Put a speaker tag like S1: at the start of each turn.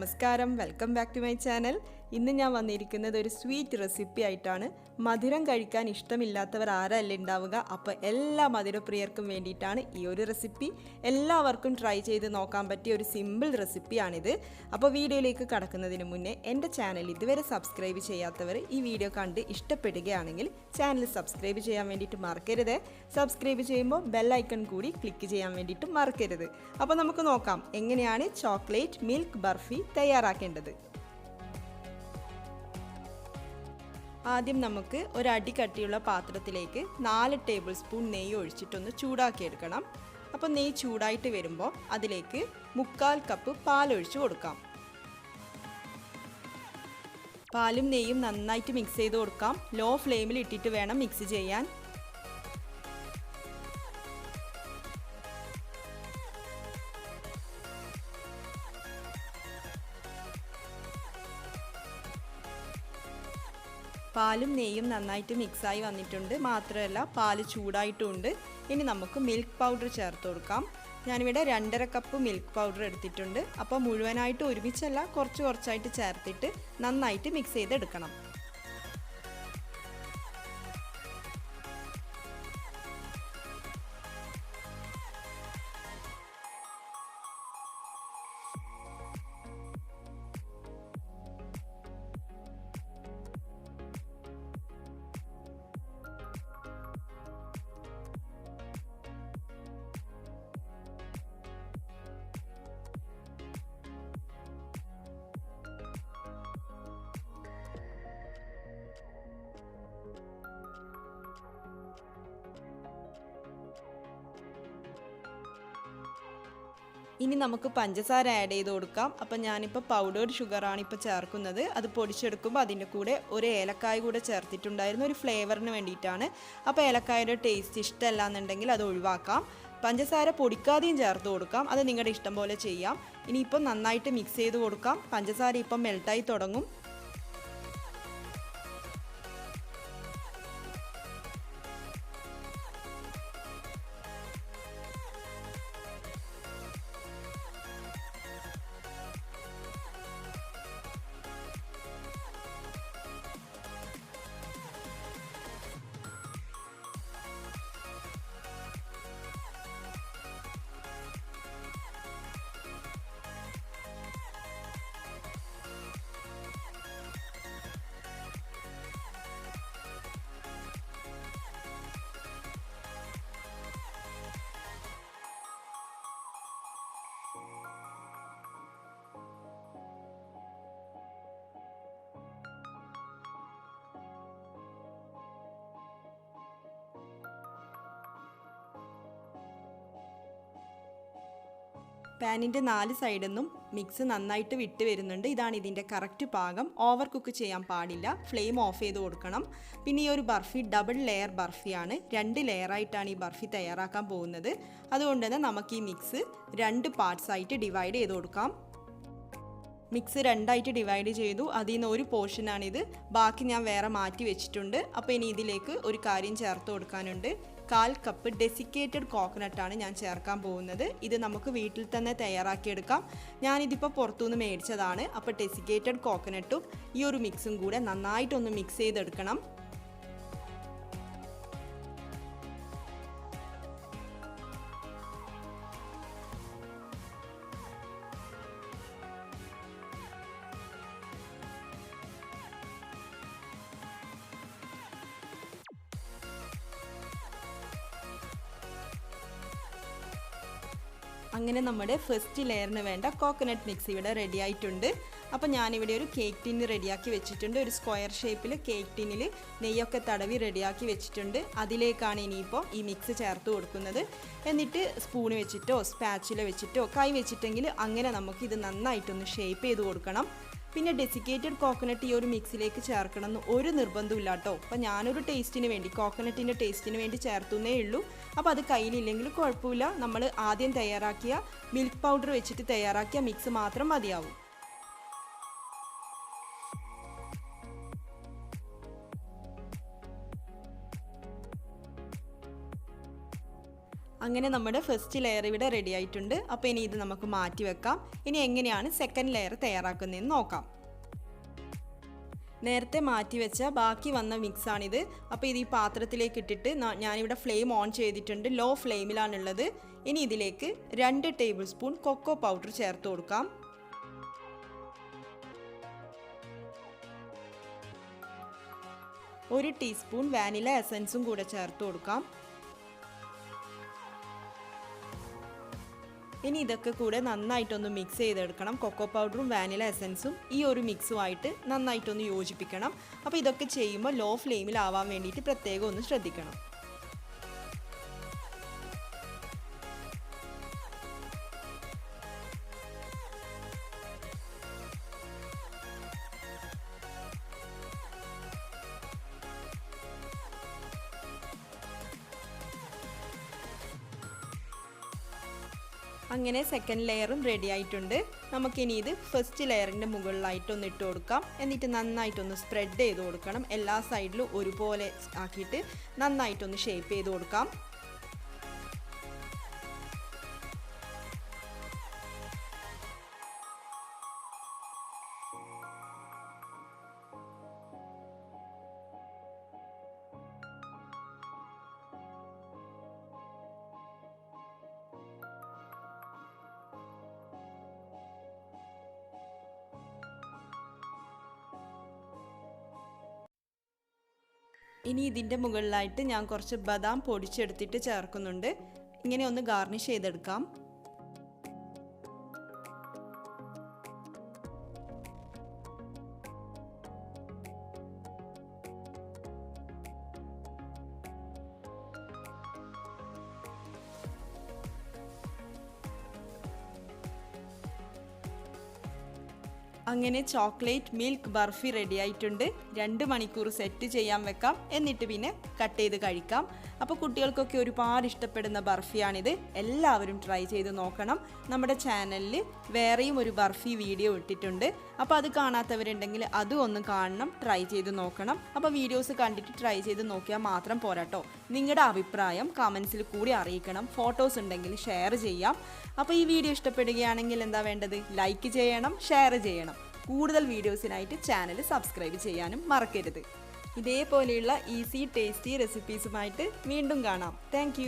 S1: നമസ്കാരം, welcome back to my channel. ഇന്ന് ഞാൻ വന്നിരിക്കുന്നത് ഒരു സ്വീറ്റ് റെസിപ്പി ആയിട്ടാണ്. മധുരം കഴിക്കാൻ ഇഷ്ടമില്ലാത്തവർ ആരല്ലേ ഉണ്ടാവുക. അപ്പോൾ എല്ലാ മധുരപ്രിയർക്കും വേണ്ടിയിട്ടാണ് ഈ ഒരു റെസിപ്പി. എല്ലാവർക്കും ട്രൈ ചെയ്ത് നോക്കാൻ പറ്റിയ ഒരു സിമ്പിൾ റെസിപ്പിയാണിത്. അപ്പോൾ വീഡിയോയിലേക്ക് കടക്കുന്നതിന് മുന്നേ എൻ്റെ ചാനൽ ഇതുവരെ സബ്സ്ക്രൈബ് ചെയ്യാത്തവർ ഈ വീഡിയോ കണ്ട് ഇഷ്ടപ്പെടുകയാണെങ്കിൽ ചാനൽ സബ്സ്ക്രൈബ് ചെയ്യാൻ വേണ്ടിയിട്ട് മറക്കരുത്. സബ്സ്ക്രൈബ് ചെയ്യുമ്പോൾ ബെൽ ഐക്കൺ കൂടി ക്ലിക്ക് ചെയ്യാൻ വേണ്ടിയിട്ട് മറക്കരുത്. അപ്പോൾ നമുക്ക് നോക്കാം എങ്ങനെയാണ് ചോക്ലേറ്റ് മിൽക്ക് ബർഫി തയ്യാറാക്കേണ്ടത്. ആദ്യം നമുക്ക് ഒരടി കട്ടിയുള്ള പാത്രത്തിലേക്ക് 4 ടേബിൾ സ്പൂൺ നെയ്യ് ഒഴിച്ചിട്ടൊന്ന് ചൂടാക്കിയെടുക്കണം. അപ്പോൾ നെയ്യ് ചൂടായിട്ട് വരുമ്പോൾ അതിലേക്ക് 1/4 കപ്പ് പാലൊഴിച്ച് കൊടുക്കാം. പാലും നെയ്യും നന്നായിട്ട് മിക്സ് ചെയ്ത് കൊടുക്കാം. ലോ ഫ്ലെയിമിൽ ഇട്ടിട്ട് വേണം മിക്സ് ചെയ്യാൻ. പാലും നെയ്യും നന്നായിട്ട് മിക്സായി വന്നിട്ടുണ്ട്. മാത്രമല്ല പാല് ചൂടായിട്ടുമുണ്ട്. ഇനി നമുക്ക് മിൽക്ക് പൗഡർ ചേർത്ത് കൊടുക്കാം. ഞാനിവിടെ 2.5 കപ്പ് മിൽക്ക് പൗഡർ എടുത്തിട്ടുണ്ട്. അപ്പോൾ മുഴുവനായിട്ട് ഒരുമിച്ചല്ല, കുറച്ചായിട്ട് ചേർത്തിട്ട് നന്നായിട്ട് മിക്സ് ചെയ്തെടുക്കണം. ഇനി നമുക്ക് പഞ്ചസാര ആഡ് ചെയ്ത് കൊടുക്കാം. അപ്പം ഞാനിപ്പോൾ പൗഡേർഡ് ഷുഗറാണ് ഇപ്പോൾ ചേർക്കുന്നത്. അത് പൊടിച്ചെടുക്കുമ്പോൾ അതിൻ്റെ കൂടെ ഒരു ഏലക്കായ കൂടെ ചേർത്തിട്ടുണ്ടായിരുന്നു, ഒരു ഫ്ലേവറിന് വേണ്ടിയിട്ടാണ്. അപ്പോൾ ഏലക്കായയുടെ ടേസ്റ്റ് ഇഷ്ടമല്ല എന്നുണ്ടെങ്കിൽ അത് ഒഴിവാക്കാം. പഞ്ചസാര പൊടിക്കാതെയും ചേർത്ത് കൊടുക്കാം, അത് നിങ്ങളുടെ ഇഷ്ടം പോലെ ചെയ്യാം. ഇനിയിപ്പം നന്നായിട്ട് മിക്സ് ചെയ്ത് കൊടുക്കാം. പഞ്ചസാര ഇപ്പം മെൽട്ടായി തുടങ്ങും. പാനിൻ്റെ 4 സൈഡിൽ നിന്നും മിക്സ് നന്നായിട്ട് വിട്ട് വരുന്നുണ്ട്. ഇതാണ് ഇതിൻ്റെ കറക്റ്റ് പാകം. ഓവർ കുക്ക് ചെയ്യാൻ പാടില്ല. ഫ്ലെയിം ഓഫ് ചെയ്ത് കൊടുക്കണം. പിന്നെ ഈ ഒരു ബർഫി ഡബിൾ ലെയർ ബർഫിയാണ്. 2 ലെയറായിട്ടാണ് ഈ ബർഫി തയ്യാറാക്കാൻ പോകുന്നത്. അതുകൊണ്ട് തന്നെ നമുക്ക് ഈ മിക്സ് 2 പാർട്സ് ആയിട്ട് ഡിവൈഡ് ചെയ്ത് കൊടുക്കാം. മിക്സ് 2ആയിട്ട് ഡിവൈഡ് ചെയ്തു. അതിൽ നിന്ന് ഒരു പോർഷനാണിത്. ബാക്കി ഞാൻ വേറെ മാറ്റി വെച്ചിട്ടുണ്ട്. അപ്പോൾ ഇനി ഇതിലേക്ക് ഒരു കാര്യം ചേർത്ത് കൊടുക്കാനുണ്ട്. 1/4 കപ്പ് ഡെസിക്കേറ്റഡ് കോക്കനട്ടാണ് ഞാൻ ചേർക്കാൻ പോകുന്നത്. ഇത് നമുക്ക് വീട്ടിൽ തന്നെ തയ്യാറാക്കിയെടുക്കാം. ഞാനിതിപ്പോൾ പുറത്തുനിന്ന് മേടിച്ചതാണ്. അപ്പോൾ ഡെസിക്കേറ്റഡ് കോക്കനട്ടും ഈ ഒരു മിക്സും കൂടെ നന്നായിട്ടൊന്ന് മിക്സ് ചെയ്തെടുക്കണം. അങ്ങനെ നമ്മുടെ ഫസ്റ്റ് ലെയറിന് വേണ്ട കോക്കനട്ട് മിക്സ് ഇവിടെ റെഡി ആയിട്ടുണ്ട്. അപ്പോൾ ഞാനിവിടെ ഒരു കേക്ക് ടിന്ന് റെഡിയാക്കി വെച്ചിട്ടുണ്ട്. ഒരു സ്ക്വയർ ഷേപ്പിൽ കേക്ക് ടിന്നിൽ നെയ്യൊക്കെ തടവി റെഡിയാക്കി വെച്ചിട്ടുണ്ട്. അതിലേക്കാണ് ഇനിയിപ്പോൾ ഈ മിക്സ് ചേർത്ത് കൊടുക്കുന്നത്. എന്നിട്ട് സ്പൂൺ വെച്ചിട്ടോ സ്പാച്ചില വെച്ചിട്ടോ കൈ വെച്ചിട്ടെങ്കിൽ അങ്ങനെ നമുക്ക് ഇത് നന്നായിട്ടൊന്ന് ഷേപ്പ് ചെയ്ത് കൊടുക്കണം. പിന്നെ ഡെസിക്കേറ്റഡ് കോക്കനട്ട് ഈ ഒരു മിക്സിലേക്ക് ചേർക്കണമെന്ന് ഒരു നിർബന്ധമില്ല കേട്ടോ. അപ്പോൾ ഞാനൊരു ടേസ്റ്റിന് വേണ്ടി, കോക്കനട്ടിൻ്റെ ടേസ്റ്റിന് വേണ്ടി ചേർത്തുന്നേ ഉള്ളൂ. അപ്പോൾ അത് കയ്യിലില്ലെങ്കിൽ കുഴപ്പമില്ല. നമ്മൾ ആദ്യം തയ്യാറാക്കിയ മിൽക്ക് പൗഡർ വെച്ചിട്ട് തയ്യാറാക്കിയ മിക്സ് മാത്രം മതിയാവും. അങ്ങനെ നമ്മുടെ ഫസ്റ്റ് ലെയർ ഇവിടെ റെഡി ആയിട്ടുണ്ട്. അപ്പോൾ ഇനി ഇത് നമുക്ക് മാറ്റി വെക്കാം. ഇനി എങ്ങനെയാണ് സെക്കൻഡ് ലെയർ തയ്യാറാക്കുന്നതെന്ന് നോക്കാം. നേരത്തെ മാറ്റി വെച്ച ബാക്കി വന്ന മിക്സാണിത്. അപ്പോൾ ഇത് ഈ പാത്രത്തിലേക്ക് ഇട്ടിട്ട് ഞാനിവിടെ ഫ്ലെയിം ഓൺ ചെയ്തിട്ടുണ്ട്. ലോ ഫ്ലെയിമിലാണുള്ളത്. ഇനി ഇതിലേക്ക് 2 ടേബിൾ സ്പൂൺ കൊക്കോ പൗഡർ ചേർത്ത് കൊടുക്കാം. 1 ടീസ്പൂൺ വാനില എസൻസും കൂടെ ചേർത്ത് കൊടുക്കാം. ഇനി ഇതൊക്കെ കൂടെ നന്നായിട്ടൊന്ന് മിക്സ് ചെയ്തെടുക്കണം. കൊക്കോ പൗഡറും വാനില എസൻസും ഈ ഒരു മിക്സുമായിട്ട് നന്നായിട്ടൊന്ന് യോജിപ്പിക്കണം. അപ്പോൾ ഇതൊക്കെ ചെയ്യുമ്പോൾ ലോ ഫ്ലെയിമിലാവാൻ വേണ്ടിയിട്ട് പ്രത്യേകം ഒന്ന് ശ്രദ്ധിക്കണം. അങ്ങനെ സെക്കൻഡ് ലെയറും റെഡി ആയിട്ടുണ്ട്. നമുക്കിനി ഇത് ഫസ്റ്റ് ലെയറിൻ്റെ മുകളിലായിട്ടൊന്ന് ഇട്ട് കൊടുക്കാം. എന്നിട്ട് നന്നായിട്ടൊന്ന് സ്പ്രെഡ് ചെയ്ത് കൊടുക്കണം. എല്ലാ സൈഡിലും ഒരുപോലെ ആക്കിയിട്ട് നന്നായിട്ടൊന്ന് ഷേപ്പ് ചെയ്ത് കൊടുക്കാം. ഇനി ഇതിൻ്റെ മുകളിലായിട്ട് ഞാൻ കുറച്ച് ബദാം പൊടിച്ചെടുത്തിട്ട് ചേർക്കുന്നുണ്ട്. ഇങ്ങനെ ഒന്ന് ഗാർണിഷ് ചെയ്തെടുക്കാം. അങ്ങനെ ചോക്ലേറ്റ് മിൽക്ക് ബർഫി റെഡി ആയിട്ടുണ്ട്. 2 മണിക്കൂർ സെറ്റ് ചെയ്യാൻ വെക്കാം. എന്നിട്ട് പിന്നെ കട്ട് ചെയ്ത് കഴിക്കാം. അപ്പോൾ കുട്ടികൾക്കൊക്കെ ഒരുപാട് ഇഷ്ടപ്പെടുന്ന ബർഫിയാണിത്. എല്ലാവരും ട്രൈ ചെയ്ത് നോക്കണം. നമ്മുടെ ചാനലിൽ വേറെയും ഒരു ബർഫി വീഡിയോ ഇട്ടിട്ടുണ്ട്. അപ്പോൾ അത് കാണാത്തവരുണ്ടെങ്കിൽ അതും ഒന്ന് കാണണം, ട്രൈ ചെയ്ത് നോക്കണം. അപ്പോൾ വീഡിയോസ് കണ്ടിട്ട് ട്രൈ ചെയ്ത് നോക്കിയാൽ മാത്രം പോരാട്ടോ, നിങ്ങളുടെ അഭിപ്രായം കമൻസിൽ കൂടി അറിയിക്കണം. ഫോട്ടോസ് ഉണ്ടെങ്കിൽ ഷെയർ ചെയ്യാം. അപ്പോൾ ഈ വീഡിയോ ഇഷ്ടപ്പെടുകയാണെങ്കിൽ എന്താ വേണ്ടത്? ലൈക്ക് ചെയ്യണം, ഷെയർ ചെയ്യണം. കൂടുതൽ വീഡിയോസിനായിട്ട് ചാനൽ സബ്സ്ക്രൈബ് ചെയ്യാനും മറക്കരുത്. ഇതേപോലെയുള്ള ഈസി ടേസ്റ്റി റെസിപ്പീസുമായിട്ട് വീണ്ടും കാണാം. താങ്ക്